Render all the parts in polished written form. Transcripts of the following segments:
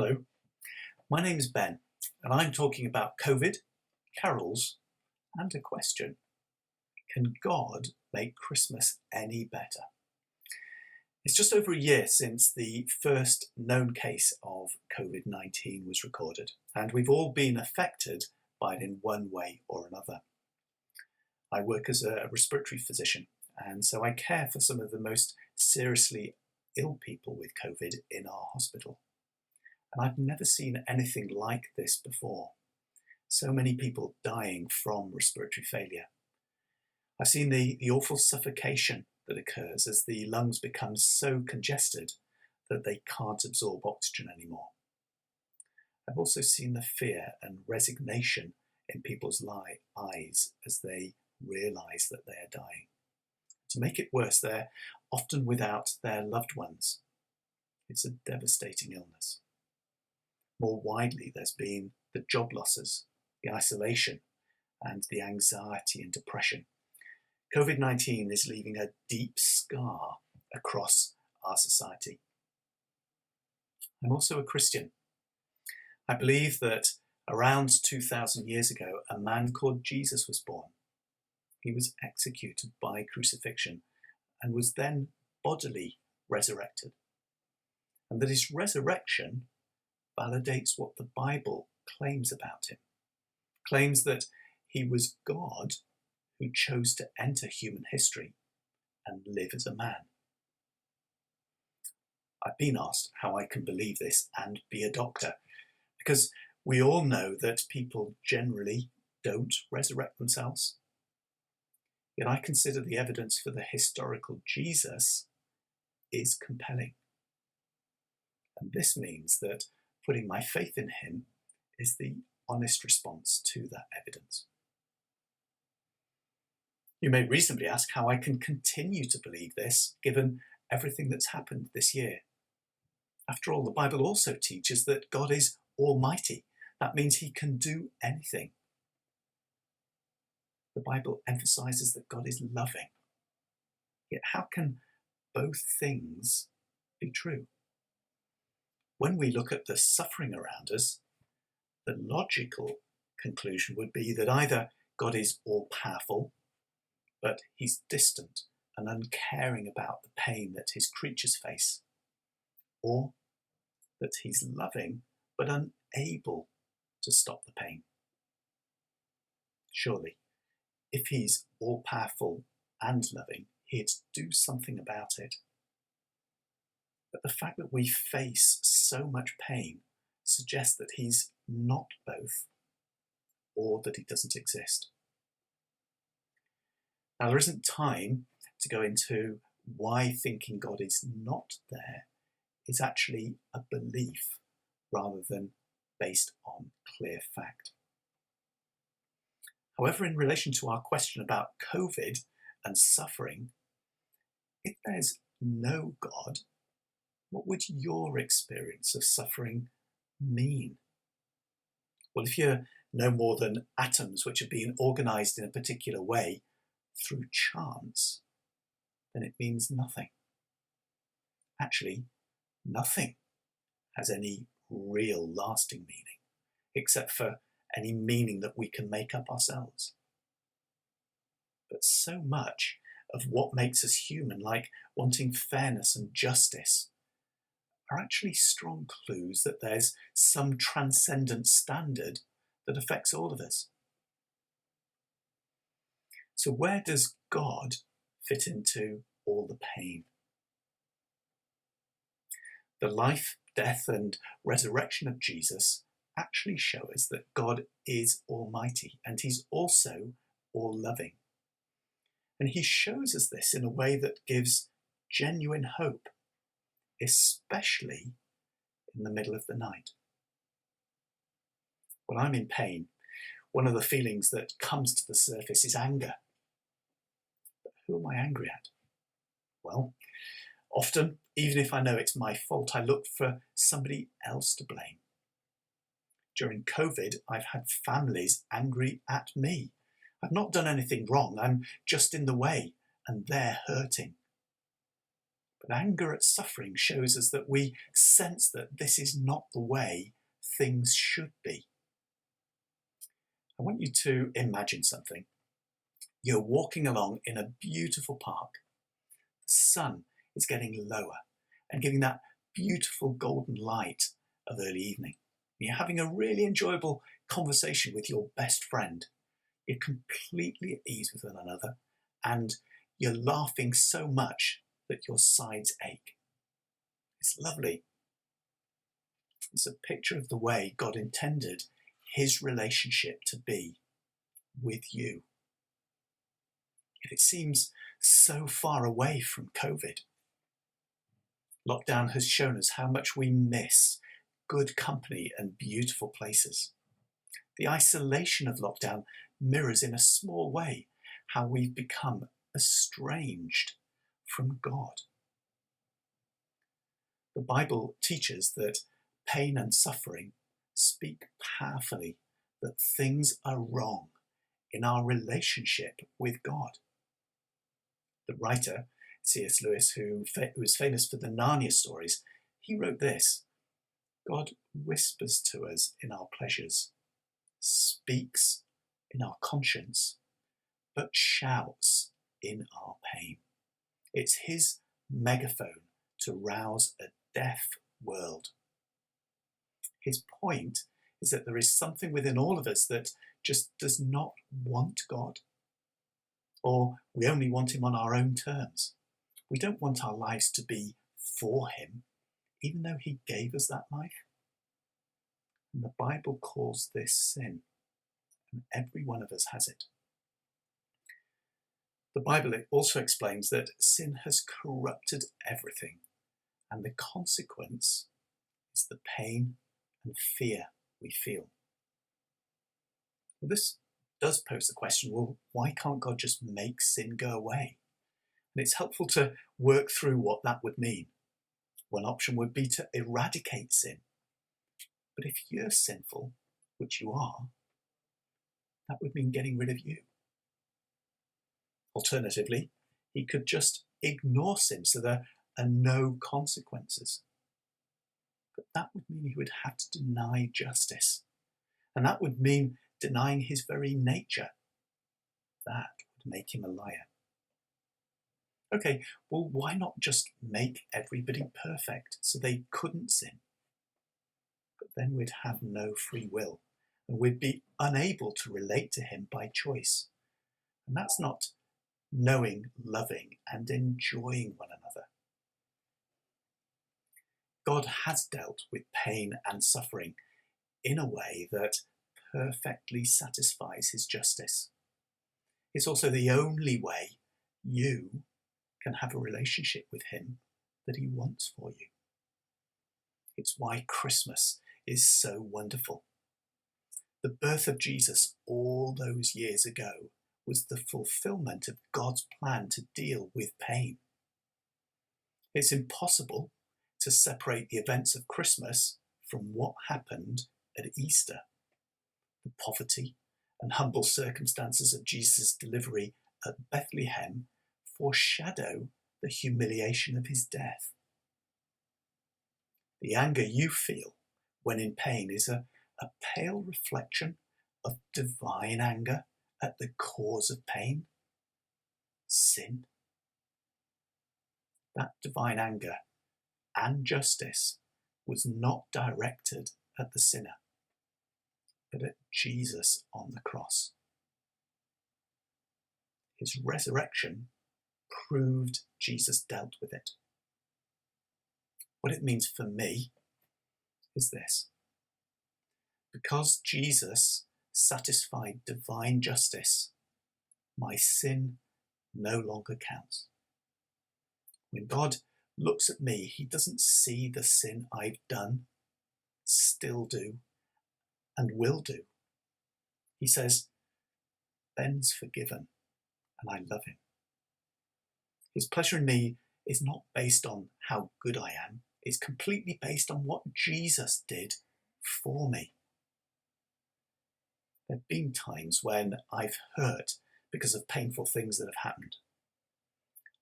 Hello, my name is Ben, and I'm talking about COVID, carols, and a question. Can God make Christmas any better? It's just over a year since the first known case of COVID-19 was recorded, and we've all been affected by it in one way or another. I work as a respiratory physician, and so I care for some of the most seriously ill people with COVID in our hospital. And I've never seen anything like this before. So many people dying from respiratory failure. I've seen the awful suffocation that occurs as the lungs become so congested that they can't absorb oxygen anymore. I've also seen the fear and resignation in people's eyes as they realise that they are dying. To make it worse, they're often without their loved ones. It's a devastating illness. More widely, there's been the job losses, the isolation, and the anxiety and depression. COVID-19 is leaving a deep scar across our society. I'm also a Christian. I believe that around 2,000 years ago, a man called Jesus was born. He was executed by crucifixion and was then bodily resurrected. And that his resurrection validates what the Bible claims about him. Claims that he was God who chose to enter human history and live as a man. I've been asked how I can believe this and be a doctor, because we all know that people generally don't resurrect themselves. Yet I consider the evidence for the historical Jesus is compelling. And this means that putting my faith in him is the honest response to that evidence. You may reasonably ask how I can continue to believe this given everything that's happened this year. After all, the Bible also teaches that God is almighty. That means he can do anything. The Bible emphasizes that God is loving. Yet how can both things be true? When we look at the suffering around us, the logical conclusion would be that either God is all-powerful, but he's distant and uncaring about the pain that his creatures face, or that he's loving but unable to stop the pain. Surely, if he's all-powerful and loving, he'd do something about it. But the fact that we face so much pain suggests that he's not both, or that he doesn't exist. Now, there isn't time to go into why thinking God is not there is actually a belief rather than based on clear fact. However, in relation to our question about COVID and suffering, if there's no God, what would your experience of suffering mean? Well, if you're no more than atoms which have been organised in a particular way through chance, then it means nothing. Actually, nothing has any real lasting meaning, except for any meaning that we can make up ourselves. But so much of what makes us human, like wanting fairness and justice, are actually strong clues that there's some transcendent standard that affects all of us. So where does God fit into all the pain? The life, death, and resurrection of Jesus actually show us that God is almighty and he's also all-loving. And he shows us this in a way that gives genuine hope, especially in the middle of the night. When I'm in pain, one of the feelings that comes to the surface is anger. But who am I angry at? Well, often, even if I know it's my fault, I look for somebody else to blame. During COVID, I've had families angry at me. I've not done anything wrong, I'm just in the way, and they're hurting. But anger at suffering shows us that we sense that this is not the way things should be. I want you to imagine something. You're walking along in a beautiful park. The sun is getting lower and giving that beautiful golden light of early evening. You're having a really enjoyable conversation with your best friend. You're completely at ease with one another, and you're laughing so much that your sides ache. It's lovely. It's a picture of the way God intended his relationship to be with you. Yet it seems so far away from COVID. Lockdown has shown us how much we miss good company and beautiful places. The isolation of lockdown mirrors in a small way how we've become estranged from God. The Bible teaches that pain and suffering speak powerfully that things are wrong in our relationship with God. The writer, C.S. Lewis, who was famous for the Narnia stories, he wrote this: God whispers to us in our pleasures, speaks in our conscience, but shouts in our pain. It's his megaphone to rouse a deaf world. His point is that there is something within all of us that just does not want God, or we only want him on our own terms. We don't want our lives to be for him, even though he gave us that life. And the Bible calls this sin, and every one of us has it. The Bible also explains that sin has corrupted everything, and the consequence is the pain and fear we feel. Well, this does pose the question, well, why can't God just make sin go away? And it's helpful to work through what that would mean. One option would be to eradicate sin. But if you're sinful, which you are, that would mean getting rid of you. Alternatively, he could just ignore sin so there are no consequences. But that would mean he would have to deny justice. And that would mean denying his very nature. That would make him a liar. Okay, well, why not just make everybody perfect so they couldn't sin? But then we'd have no free will, and we'd be unable to relate to him by choice. And that's not knowing, loving, and enjoying one another. God has dealt with pain and suffering in a way that perfectly satisfies his justice. It's also the only way you can have a relationship with him that he wants for you. It's why Christmas is so wonderful. The birth of Jesus all those years ago was the fulfillment of God's plan to deal with pain. It's impossible to separate the events of Christmas from what happened at Easter. The poverty and humble circumstances of Jesus' delivery at Bethlehem foreshadow the humiliation of his death. The anger you feel when in pain is a pale reflection of divine anger at the cause of pain, sin. That divine anger and justice was not directed at the sinner, but at Jesus on the cross. His resurrection proved Jesus dealt with it. What it means for me is this: because Jesus satisfied divine justice, my sin no longer counts. When God looks at me, he doesn't see the sin I've done, still do, and will do. He says, Ben's forgiven, and I love him. His pleasure in me is not based on how good I am. It's completely based on what Jesus did for me. There have been times when I've hurt because of painful things that have happened.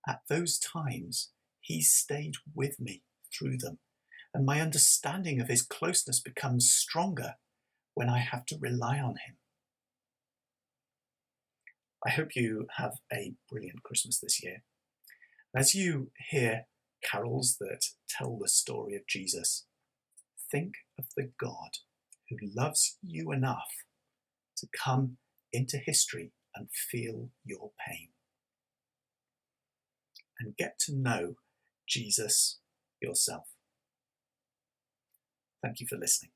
At those times, He's stayed with me through them, and my understanding of his closeness becomes stronger when I have to rely on him. I hope you have a brilliant Christmas this year. As you hear carols that tell the story of Jesus, think of the God who loves you enough to come into history and feel your pain. And get to know Jesus yourself. Thank you for listening.